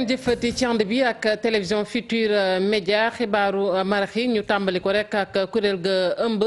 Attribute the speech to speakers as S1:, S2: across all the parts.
S1: ngeen jëfati ci ànd bi ak télévision Futurs Médias xibaaru marax yi ñu tàmbali ko rek ak kuréel ga ëmb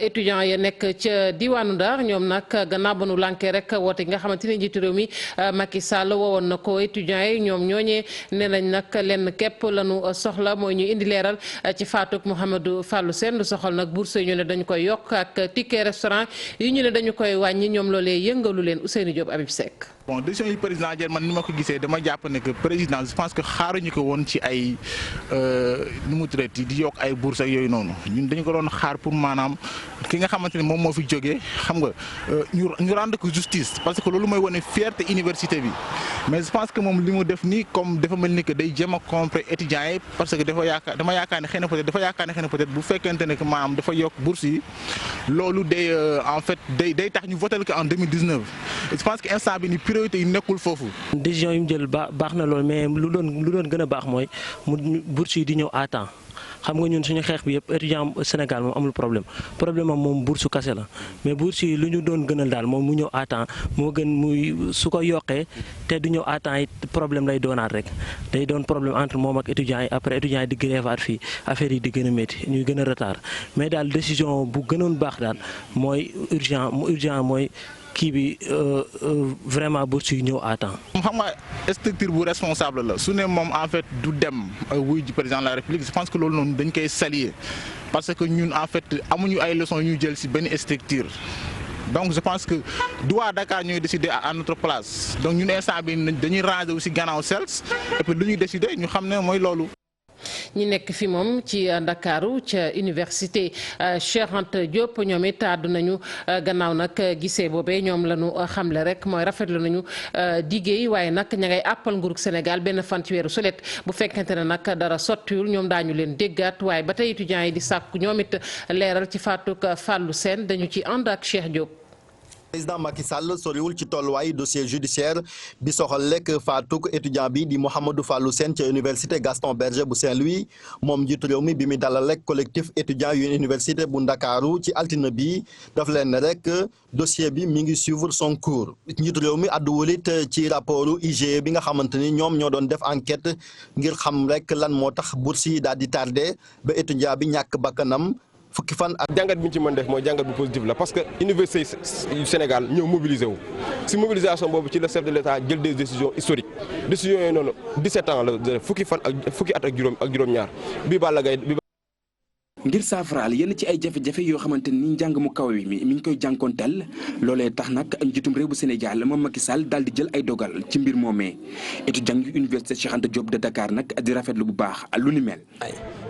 S1: étudiants ya nekk ca diwaanu Ndar ñoom nag gannaaw ba nu lànkee rek woote gi nga xamante ni njiitu réew mi Macky Sall woowoon na ko étudiants yi ñoom ñooñee nee nañ nag lenn képp lañu soxla mooy ñu indi leeral ci faatuk Mouhamadou Fallou Sène lu soxal nag bourse ñu ne dañu koy yokk ak ticket restaurant yi ñu ne dañu koy wàññi ñoom loolee yëngalu leen Ousseynou Diop Habib Seck.
S2: Bon décision yi président jël man ni ma ko gisee dama jàpp ne que président je pense que xaaruñu ko woon ci ay nu mu tuddati di yokk ay bourse ak yooyu noonu ñun dañu ko doon xaar pour maanaam ki nga xamante ne moom moo fi jógee xam nga ñu rendre ko justice parce que loolu mooy wane fierté université bi mais je pense que moom li mu def nii comme dafa mel ni que day jéem a compter étudiants yi parce que dama yaakaar ne xëy na peut-être bu fekkente ne que maanaam dafa yokk bourse yi loolu day en fait day tax ñu voté ko en 2019 je pense que instant bi ni priorité yi nekkul foofu.
S3: décision yi mu jël baax na lool mais lu doon gën a baax mooy mu bourse yi di ñëw à temps xam nga ñun suñu xeex bi yëpp étudiant Sénégal moom amul problème am moom bourse kase la mais bourse yi lu ñu doon gënal daal moom mu ñëw à temps moo gën muy su ko yokkee te du ñëw à temps it problème lay doonaat rek day doon problème entre moom ak étudiants yi après étudiants yi di grévaat fii affaire yi di gën a métti ñuy gën a retard mais daal décision bu gënoon baax daal mooy urgent mooy. kii bi vraiment bourse yi ñëw à temps.
S2: xam nga structure bu responsable la su ne moom en fait du dem wuy ji président de la république je pense que loolu noonu dañ koy saluer parce que ñun en fait amuñu ay leçons yu ñu jël ci benn structure. donc je pense que du waa Dakar ñooy décider à notre place donc ñun instant bi dañuy ranger aussi gannaaw CELS et puis lu ñuy décider ñu xam ne mooy loolu.
S1: ñi nekk fi moom ci Ndakaaru ca université Cheikh Anta Diop ñoom it àddu nañu gannaaw nag gisee boobee ñoom la ñu xamle rek mooy rafetlu nañu diggéey waaye nag ña ngay àppal nguurug Sénégal benn fan ci weeru sulet bu fekkente ne nag dara sottiwul ñoom daañu leen déggaat waaye ba tey étudiants yi di sàkku ñoom it leeral ci faatuk Fallou Sène dañu ci ànd ak Cheikh Diop.
S4: président Macky Sall soriwul ci tolluwaay dossier judiciaire bi soxal lekk faatuk étudiant bi di Mouhamadou Fallou Sène ca université Gaston Berger bu Saint-Louis moom njiitu réew mi bi muy dalal rek collectif étudiant yu université bu Ndakaaru ci altine bi daf leen rek dossier bi mi ngi suivre son cours njiitu réew mi àdduwul it ci rapportu IGE bi nga xamante ni ñoom ñoo doon def enquête ngir xam rek lan moo tax bourse yi daal di tardé ba étudiant bi ñàkk bakkanam fukki fan ak
S5: jàngat bi ñu ci mën def mooy jàngat bu positif la parce que université yu Sénégal ñëw mobilisé wu si mobilisation boobu ci le chef de l'État jël des décisions historiques décisions yooyu noonu 17 ans la fukki at ak juróom-ñaar bii Balla Gaye
S6: ngir saafaraal yenn ci ay jafe-jafe yoo xamante ni njàng mu kaw mi ngi koy jànkoonteel loolee tax nag njiitum réew bu Sénégal moom Macky Sall daal di jël ay dogal ci mbir moomee étudiant yu université Cheikh Anta Diop de Dakar nag di rafetlu bu baax lu ni mel.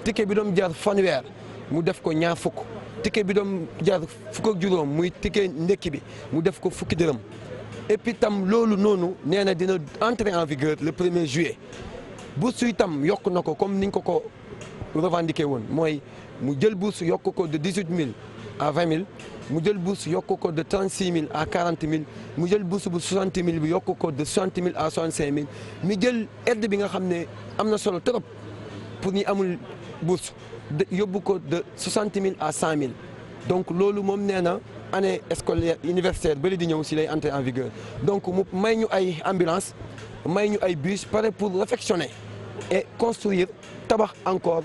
S7: ticket bi doon jar fanweer mu def ko ñaar fukk ticket bi doon jar fukk ak juróom muy ticket ndekki bi mu def ko fukki dërëm et puis tam loolu noonu nee na dina entrer en vigueur le 1er juillet bourse yi tam yokk na ko comme niñ ko revendiqué woon mooy mu jël bourse yokk ko de 18 000 à 20 000 mu jël bourse yokk ko de 36 000 à 40 000 mu jël bourse bu 60 000 bi yokk ko de 60 000 à 65 000 mi jël aide bi nga xam ne am na solo trop pour ñi amul bourse yóbbu ko de 60 000 à 100 000 donc loolu moom nee na année scolaire universitaire bëri di ñëw si lay entrer en vigueur donc mu may ñu ay ambulance may ñu ay bus pare pour réfectionner et construire tabax encore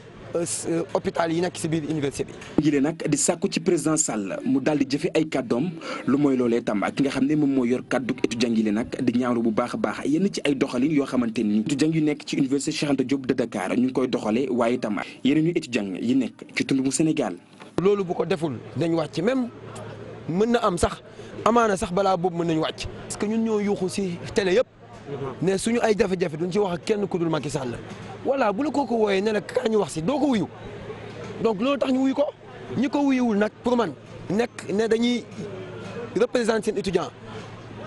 S7: hôpital yi nekk si biir université bi.
S6: ngir nag di sàkku ci président Sall mu daal di jëfe ay kàddoom lu mooy loolee tam ak ki nga xam ne moom moo yor kàddu étudiant yi nag di ñaawlu bu baax a baax yenn ci ay doxalin yoo xamante ni étudiant yu nekk ci université Cheikh Anta Diop de Dakar ñu ngi koy doxalee waaye itam yeneen ñu étudiant yi nekk ci tund mu Sénégal.
S7: loolu bu ko deful dañ wàcc même mën na am sax amaana sax balaa boobu mën nañu wàcc. parce que ñun ñoo yuuxu si télé yëpp ne suñu ay jafe-jafe duñ ci wax ak kenn ku dul Macky Sall voilà bu la kooku wooyee ne la kaa ñu wax si doo ko wuyu donc loolu tax ñu wuyu ko ñi ko wuyuwul nag pour man nekk ne dañuy représenter seen étudiant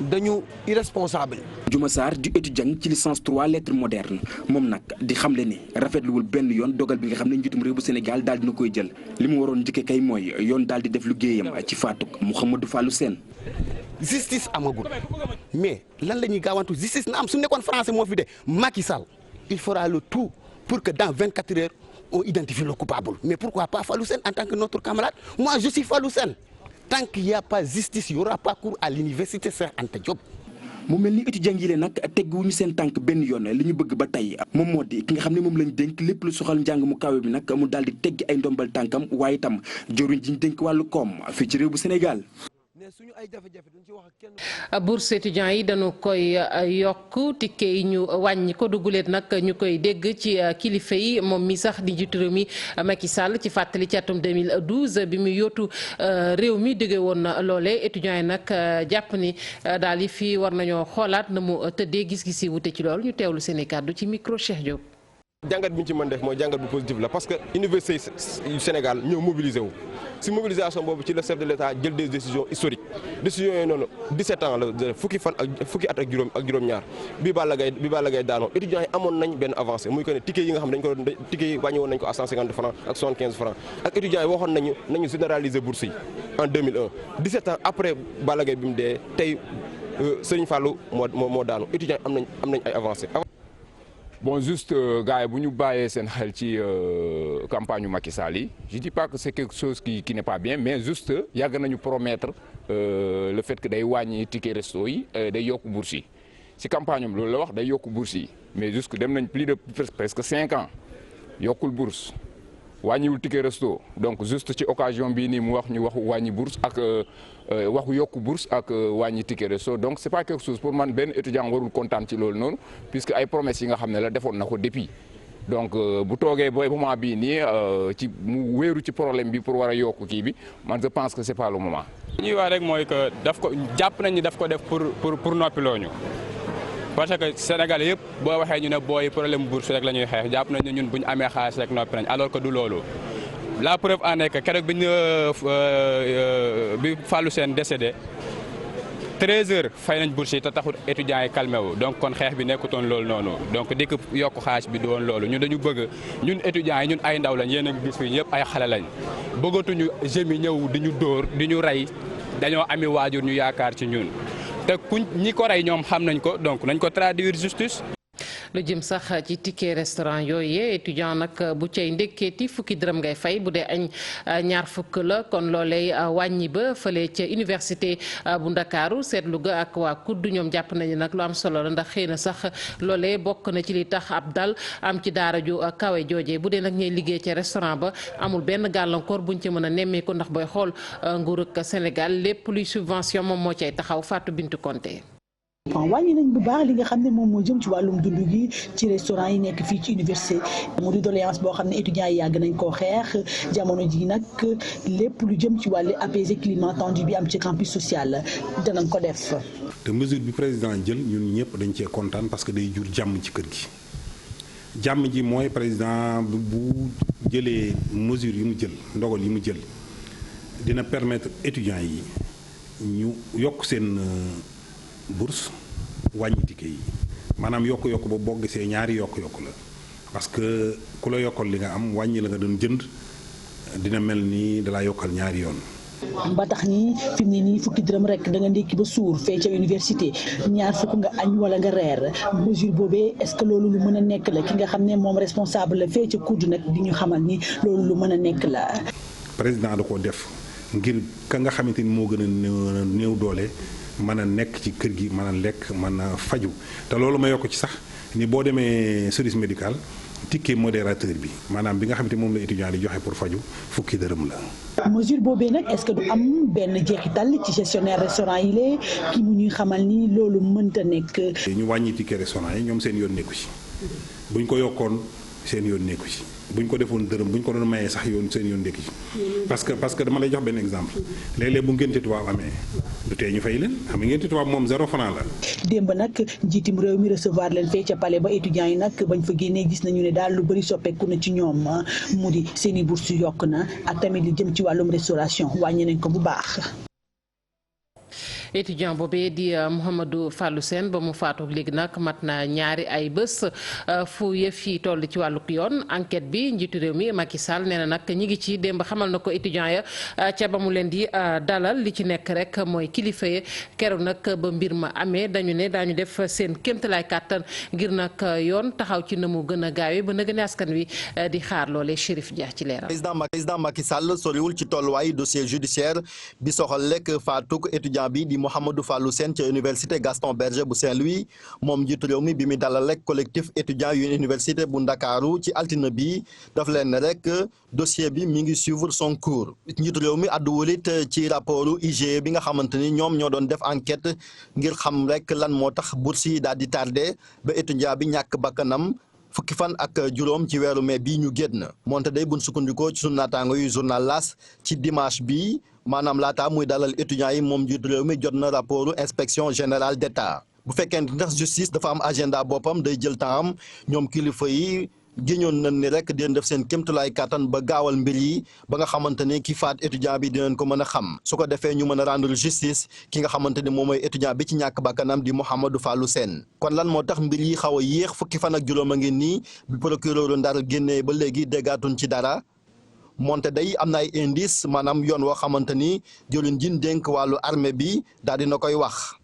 S7: dañu irresponsable.
S6: Juma Sarr di étudiant ci licence 3 lettres modernes moom nag di xamle ne rafetluwul benn yoon dogal bi nga xam ne njiitum réew bu Sénégal daal dina koy jël li mu waroon njëkkee kay mooy yoon daal di def liggéeyam ci faatuk Mouhamadou Fallou Sène.
S8: justice amagul mais lan la ñuy gaawantu justice na am su nekkoon français moo fi de Macky Sall il fera le tout pour que dans 24 heures on identifie le coupable mais pourquoi pas Fallou Sène en tant que notre camarade moi je suis Fallou Sène tant qu'il n'y a pas justice il n'y aura pas cours à l'université Cheikh Anta Diop.
S6: mu mel ni étudiant yi leen nag tegguwuñu seen tànk benn yoon li ñu bëgg ba tey moom moo di ki nga xam ne moom lañ dénk lépp lu soxal njàng mu kawe bi nag mu daal di teggi ay ndombal tànkam waaye itam jëruñ ji ñu dénk wàllu koom fii ci réew bu Sénégal.
S1: bourse étudiants yi dañu koy yokk tikke yi ñu wàññi ko duguleet nag ñu koy dégg ci kilifa yi moom mi sax di njiitu réew mi Macky Sall ci fàttali ci atum 2012 bi mu yóotu réew mi dégge woon na loole étudiants yi nag jàpp ni daal yi fii war nañoo xoolaat na mu tëddee gis-gis yi wute ci loolu ñu teewlu seen i kàddu ci micro Cheikh Diop.
S5: jàngat bi ñu ci mën def mooy jàngat bu positif la parce que université yu Sénégal ñëw mobilisé wu si mobilisation boobu ci le chef de l'État jël des décisions historiques décisions yooyu noonu 17 ans la fukki at ak juróom-ñaar bi Balla Gaye daanoo étudiants yi amoon nañ benn avancée muy que ne ticket yi nga xam dañ ko ticket yi wàññi woon nañ ko à 150 francs ak 75 francs ak étudiants yi waxoon nañu généraliser bourse yi en 2001 17 ans après Balla Gaye bi mu dee tey Serigne Fallou moo daanu étudiants yi am nañ ay avancées.
S9: Bon, juste gars yi bu ñu bàyyee seen xel ci campagne Macky Sall yi je dis pas que c'est quelque chose qui n'est pas bien mais juste yàgg nañu promettre le fait que day wàññi ticket resto yi day yokk bourse yi ci campagne am loolu la wax day yokk bourse yi mais juste dem nañ plus de presque 5 ans yokkul bourse wàññiwul ticket resto donc juste ci occasion bii nii mu wax ñu waxu wàññi bourse ak waxu yokku bourse ak wàññi ticket resto donc c'est pas quelque chose pour man benn étudiant warul kontaan ci loolu noonu puisque ay promesses yi nga xam ne la defoon na ko depuis donc bu toogee ba moment bii nii ci mu wéeru ci problème bi pour war a yokk kii bi man je pense que c'est pas le moment.
S10: li ñuy wax rek mooy que daf ko jàpp nañ ni daf ko def pour noppiloo ñu parce que Sénégal yëpp boo waxee ñu ne booy problème bourse rek la ñuy xeex jàpp nañ ne ñun bu ñu amee xaalis rek noppi nañ alors que du loolu. La preuve en est que keroog bi Fallou Sène décédé 13 heures fay nañ bourse yi te taxul étudiants yi calmé wu donc kon xeex bi nekkutoon loolu noonu donc dikk yokk xaalis bi doon loolu ñun dañu bëgg ñun étudiants yi ñun ay ndaw lañ yéen a ngi gis fii ñëpp ay xale lañ bëggatuñu jeunes yi ñëw di ñu dóor di ñu rey dañoo ami waajur ñu yaakaar ci ñun te kuñ ñi ko rey ñoom xam nañ ko donc nañ ko traduire justice.
S1: lu jëm sax ci ticket restaurant yooyu étudiant nag bu cay ndekkeeti fukki dërëm ngay fay bu dee añ ñaar fukk la kon loolee wàññi ba fële ca université bu Ndakaaru seetlu ga ak waa kudd ñoom jàpp nañu nag lu am solo la ndax xëy na sax loolee bokk na ci li tax ab dal am ci daara ju kawe jooje bu dee nag ñuy liggéey ca restaurant ba amul benn gàllankoor buñ ci mën a nemmeeku ndax booy xool nguurug Sénégal lépp luy subvention moom moo cay taxaw Fatou Bintou Konté.
S11: wàññi nañ bu baax li nga xam ne moom moo jëm ci wàllum dund gi ci restaurant yi nekk fii ci université mu di doléance boo xam ne étudiants yi yàgg nañ koo xeex jamono ji nag lépp lu jëm ci wàllu apaiser climat tendu bi am ci campus social danañ ko def.
S12: te mesure bi président jël ñun ñëpp dañ cee kontaan parce que day jur jàmm ci kër gi jàmm ji mooy président bu jëlee mesure yi mu jël ndogal yi mu jël dina permettre étudiants yi ñu yokk seen bourse wàññi ticket yi maanaam yokk-yokk ba boo gisee ñaari yokk-yokk la parce que ku la yokkal li nga am wàññi la nga doon jënd dina mel ni dalaa yokkal ñaari yoon.
S11: ba tax ni fi mu ne nii fukki dërëm rek da nga ndékki ba suur fee ca université ñaar fukk nga añ wala nga reer mesure boobee est-ce que loolu lu mën a nekk la ki nga xam ne moom responsable la fee ca kudd nag di ñu xamal ni loolu lu mën a nekk la.
S12: président da ko def ngir ka nga xamante ni moo gën a néew doole. mën a nekk ci kër gi mën a lekk mën a faju te loolu ma yokk ci sax ni boo demee service médical ticket modérateur bi maanaam bi nga xamante moom la étudiant di joxe pour faju fukki dërëm la.
S11: mesure boobee nag est-ce que du am benn jeexital ci gestionnaire restaurant yi lee ki mu ñuy xamal ni loolu mënta nekk.
S12: ñu wàññi ticket restaurant yi ñoom seen yoon nekku ci buñ ko yokkoon seen yoon nekku ci buñ ko defoon dërëm buñ ko doon mayee sax seen yoon nekku ci parce que dama lay jox benn exemple léeg-léeg bu ngénte tubaab amee du tee ñu fay leen xam nga ngénte tubaab moom 0 franc la.
S11: démb nag njiitum réew mi recevoir leen fee ca palais ba étudiants yi nag bañ fa génnee gis nañu ne daal lu bëri soppeeku na ci ñoom mu di seen i bourse yokk na ak tamit li jëm ci wàllum restauration wàññi nañ ko bu baax.
S1: étudiant boobee di Mouhamadou Fallou Sène ba mu faatu léegi nag mat na ñaari ay bés fu yëf yi toll ci wàllug yoon enquête bi njiitu réew mi Macky Sall nee na nag ñi ngi ci démb xamal na ko étudiant ya ca ba mu leen di dalal li ci nekk rek mooy kilifa yi keroog nag ba mbir ma amee dañu ne daañu def seen kéemtalaay kàttan ngir nag yoon taxaw ci na mu gën a gaawee ba nag ne askan wi di xaar loolee Chérif Dia ci leeral.
S4: président Macky Sall soriwul ci tolluwaay dossier judiciaire bi soxal lekk faatuk étudiant bi di Mouhamadou Fallou Sène ca université Gaston Berger bu Saint-Louis moom njiitu réew mi bi mu dalal rek collectif étudiant yu université bu Ndakaaru ci altine bi daf leen rek dossier bi mi ngi suivre son cours njiitu réew mi àdduwul it ci rapportu IGE bi nga xamante ni ñoom ñoo doon def enquête ngir xam rek lan moo tax bourse yi daal di tardé ba étudiant bi ñàkk bakkanam fukki fan ak juróom ci weeru mai bii ñu génn moonte day buñ sukkandikoo ci sunu naataango yu journal L'As ci dimanche bi maanaam laata muy dalal étudiants yi moom njiitu réew mi jot na rapportu inspection générale d'État bu fekkee ndax justice dafa am agenda boppam day jël temps am ñoom kilifa yi géñoon nañ ni rek dinañ def seen kéemtulaay kàttan ba gaawal mbir yi ba nga xamante ni ki faat étudiant bi dinañ ko mën a xam su ko defee ñu mën a rendre justice ki nga xamante ni moom mooy étudiant bi ci ñàkk bakkanam di Mouhamadou Fallou Sène kon lan moo tax mbir yi xaw a yéex fukki fan ak juróom a ngi nii bi procureur Ndar génnee ba léegi déggaatuñ ci dara moonte day am na ay indice maanaam yoon woo xamante ni jëluñ jin dénk wàllu armée bi daal dina koy wax.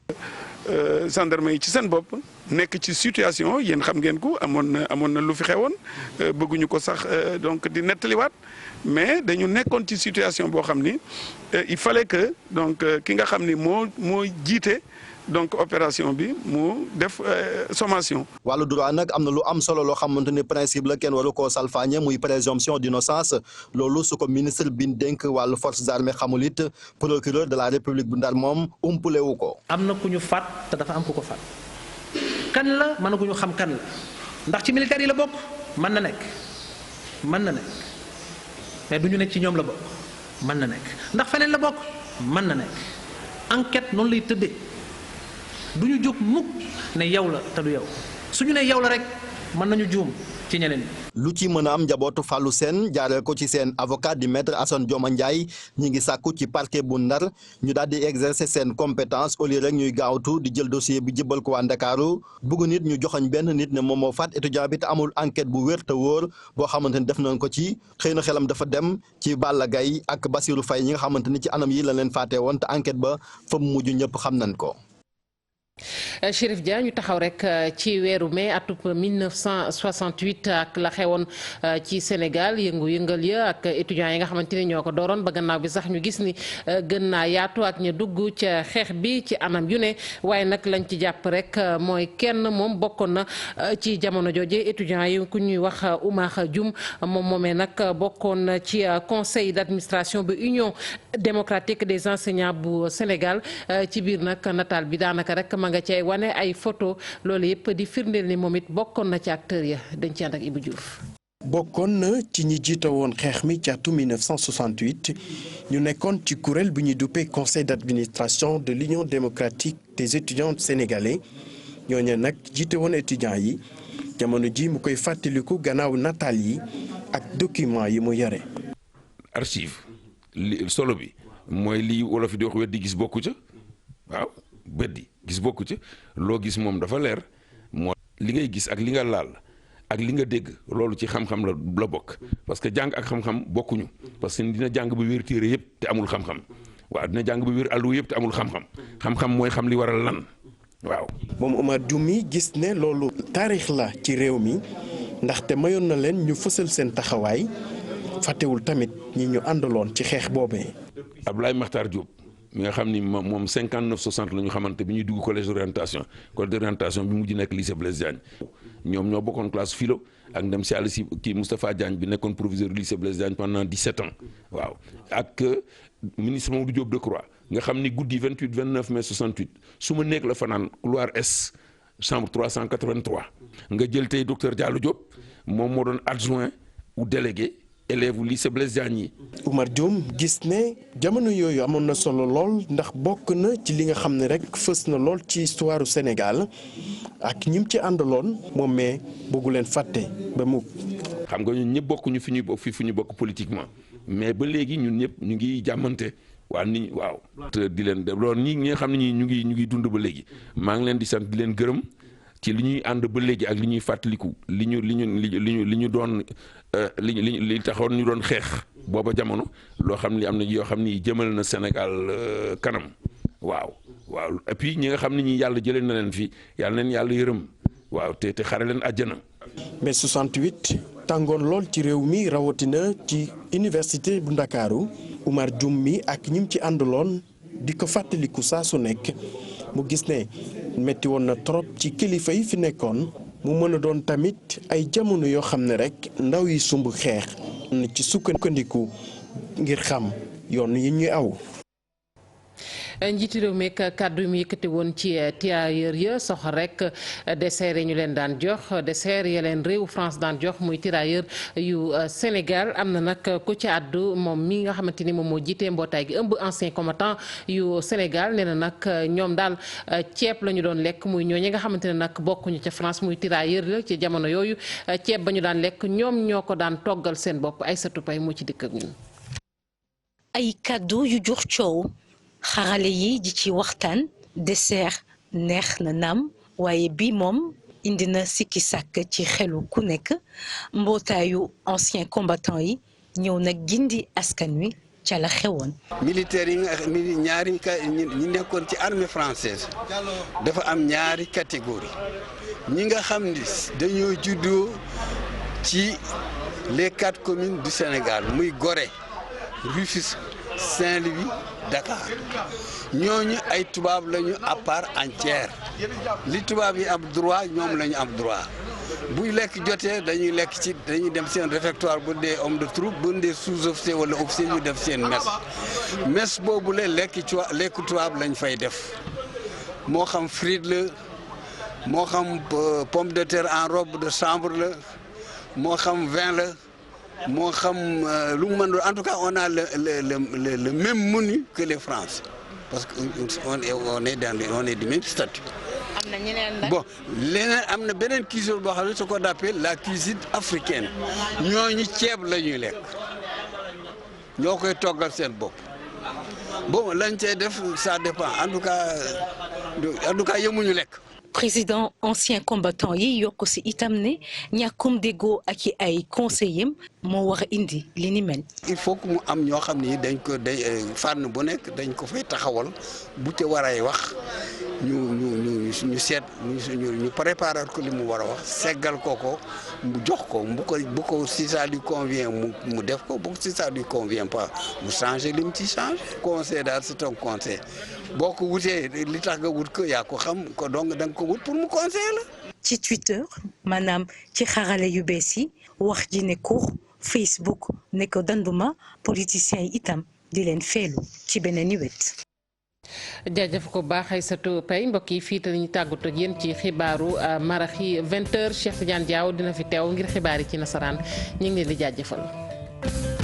S13: gendarme yi ci seen bopp nekk ci situation yéen xam ngeen ko amoon na lu fi xewoon bëgguñu ko sax donc di nettaliwaat mais dañu nekkoon ci situation boo xam ni il fallait que donc ki nga xam ni moo jiite donc opération bi mu def sommation.
S4: wàllu droit nag am na lu am solo loo xamante ni principe la kenn waru koo salfaañe muy présomption d'innocence loolu su ko ministre bi dénk wàllu forces armées xamul it procureur de la république bu Ndar moom umpule wu ko.
S14: am na ku ñu faat te dafa am ku ko faat kan la mënaguñu xam kan la ndax ci militaire yi la bokk mën na nekk mais du ñu nekk ci ñoom la bokk mën na nekk ndax feneen la bokk mën na nekk enquête noonu lay tëddee. du ñu jóg mukk ne yow la te du yow suñu ne yow la rek mën nañu juum ci ñeneen ñi.
S4: lu ci mën a am njabootu Fallou Sène jaaree ko ci seen avocat di maître Assane Dioma Ndiaye ñi ngi sàkku ci parquet bu Ndar ñu daal di exercer seen compétence au lieu rek ñuy gaawtu di jël dossier bi jëbal ko waa Ndakaaru bugg nit ñu joxoñ benn nit ne moom moo faat étudiant bi te amul enquête bu wér te wóor boo xamante ni def nañ ko ci xëy na xelam dafa dem ci Balla Gaye ak Bassirou Faye ñi nga xamante ni ci anam yi la leen faatee woon te enquête ba fa mu mujj ñëpp xam nañ ko.
S1: Chérif Dia ñu taxaw rek ci weeru mai atub 1968 ak la xewoon ci Sénégal yëngu-yëngal ya ak étudiants yi nga xamante ni ñoo ko dooroon ba gannaaw bi sax ñu gis ni gën naa yaatu ak ñu dugg ca xeex bi ci anam yu ne waaye nag lañ ci jàpp rek mooy kenn moom bokkoon na ci jamono jooje étudiants yi ku ñuy wax Oumar Dioum moom moomee nag bokkoon ci conseil d'administration bu Union démocratique des enseignants bu Sénégal ci biir nag nataal bi daanaka rek ma nga cay wane ay photo loolu yëpp di firndeel ni moom it bokkoon na ci acteurs ya dañ ci ànd ak Ibou Diouf.
S15: bokkoon na ci ñi jiite woon xeex mi ci atum 1968 ñu nekkoon ci kuréel bu ñuy duppee conseil d'administration de l'Union démocratique des étudiants sénégalais ñooñu nag jiite woon étudiants yi jamono ji mu koy fàttaliku gannaaw nataal yi ak document yi mu yore.
S16: archive li solo bi mooy li wolof yi di wax weddi gis bokku ca waaw weddi gis bokku ca loo gis moom dafa leer moo li ngay gis ak li nga laal ak li nga dégg loolu ci xam-xam la bokk parce que jàng ak xam-xam bokkuñu parce que dina jàng ba wér téere yëpp te amul xam-xam waaw dina jàng ba wér àllu yëpp te amul xam-xam mooy xam li waral lan waaw.
S15: moom Oumar Dioum mi gis ne loolu taarix la ci réew mi ndaxte mayoon na leen ñu fësal seen taxawaay fàttewul tamit ñi ñu àndaloon ci xeex boobee.
S16: Abdoulaye Makhtar Diop mi nga xam ni moom 59-60 la ñu xamante bi ñuy dugg collège d'orientation bi mujj nekk lycée Blaise Diagne ñoom ñoo bokkoon classe philo ak ndem si àll si kii Moustapha Diagne bi nekkoon proviseur lycée Blaise Diagne pendant 17 ans waaw ak ministre Mamadou Diop Decroix nga xam ni guddi 28-29 mai 68 su ma nekk la fanaan couloir S chambre 383 nga jël tey docteur Diallo Diop moom moo doon adjoint ou délégué élèves lycée Blaise Diagne yi.
S15: Oumar Dioum gis ne jamono yooyu amoon na solo lool ndax bokk na ci li nga xam ne rek fës na lool ci histoire du Sénégal ak ñim ci àndaloon moom mais bëggu leen fàtte ba mu.
S16: xam nga ñun ñëpp bokkuñu fi ñu bokk politiquement mais ba léegi ñun ñëpp ñu ngi jàmmante waa nit waaw. te di leen loolu ñi nga xam ne ñu ngi dund ba léegi maa ngi leen di sant di leen gërëm. ci li ñuy ànd ba léegi ak li ñuy fàttaliku li ñu doon li taxoon ñu doon xeex booba jamono loo xam ni am na yoo xam ni jëmal na Sénégal kanam waaw et puis ñi nga xam ne ñi yàlla jëlee na leen fi yàlla neen yàlla yërëm waaw te xare leen àjjana.
S15: mais 68 tàngoon lool ci réew mi rawatina ci université bu Ndakaaru Oumar Dioum mi ak ñim ci àndaloon di ko fàttaliku saa su nekk mu gis ne metti woon na trop ci kilifa yi fi nekkoon mu mën a doon tamit ay jamono yoo xam ne rek ndaw yi sumb xeex ci sukkandiku ngir xam yoon yi ñuy aw.
S1: njiitu réew mi kàddu mi yëkkati woon ci tirailleurs ya soxal rek dessert yi ñu leen daan jox dessert ya leen réew France daan jox muy tirailleurs yu Sénégal am na nag ku ci àddu moom mi nga xamante ni moom moo jiitee mbootaay gi ëmb ancien combattant yu Sénégal nee na nag ñoom daal ceeb la ñu doon lekk muy ñooñu nga xamante ne nag bokkuñu ca France muy tirailleurs la ci jamono yooyu ceeb ba ñu daan lekk ñoom ñoo ko daan toggal seen bopp Aïssatou Paye moo ci dëkk ak ñun.
S17: ay kàddu yu jur coow. xarale yi di ci waxtaan dessert neex na naam waaye bii moom indi na sikki sàkk ci xelu ku nekk mbootaayu ancien combattant yi ñëw nag gindi askan wi ca la xewoon.
S18: militaires yi ñaari ñi nekkoon ci armée française dafa am ñaari catégorie ñi nga xam ni dañoo juddoo ci les 4 communes du Sénégal muy Gorée Rufisque Saint-Louis Dakar ñooñu ay tubaab lañu à part entière li tubaab yi am droit ñoom lañu am droit buy lekk jotee dañuy lekk ci dañuy dem seen réfectoire bu dee homme de troupe bu dee sous-officier wala officier ñu def seen mess boobu la lekk tubaab lañ fay def moo xam frite la moo xam pomme de terre en robe de chambre la moo xam vin la. moo xam lu mu mën doon en tout cas on a le même menu que les Français parce que on est du même statut.
S17: am na ñeneen la
S18: bon leneen am na beneen cuisine boo xam ne ce qu'on appelle la cuisine africaine ñooñu ceeb la ñuy lekk ñoo koy toggal seen bopp bon lañ cay def ça dépend en tout cas yemuñu lekk.
S17: président ancien combattant yi yokk si itam ne ñàkkum déggoo ak ay conseillers moo war a indi li ni mel.
S18: il faut que mu am ñoo xam ni dañ ko fànn bu nekk dañ ko fay taxawal bu ca war ay wax ñu seet ñu préparer ko li mu war a wax seggal ko mu jox ko bu ko si ça lui convient mu def ko bu si ça lui convient pas mu changer li mu ci changer. conseil daal c'est un conseil boo ko wutee li tax nga wut ko yaa ko xam ko donc da nga ko wut pour mu conseiller la.
S17: ci Twitter maanaam ci xarale yu bees yi wax ji ne ko Facebook ne ko danduma politiciens yi itam di leen feelu ci beneen i wet.
S1: jaajëf ko baax Aïssatou Paye mbokk yi fii te ñu tàggatoo ak yéen ci xibaaru maraxi 20h Cheikh Tidiane Diaw dina fi teew ngir xibaar yi ci nasaraan ñu ngi leen di jaajëfal.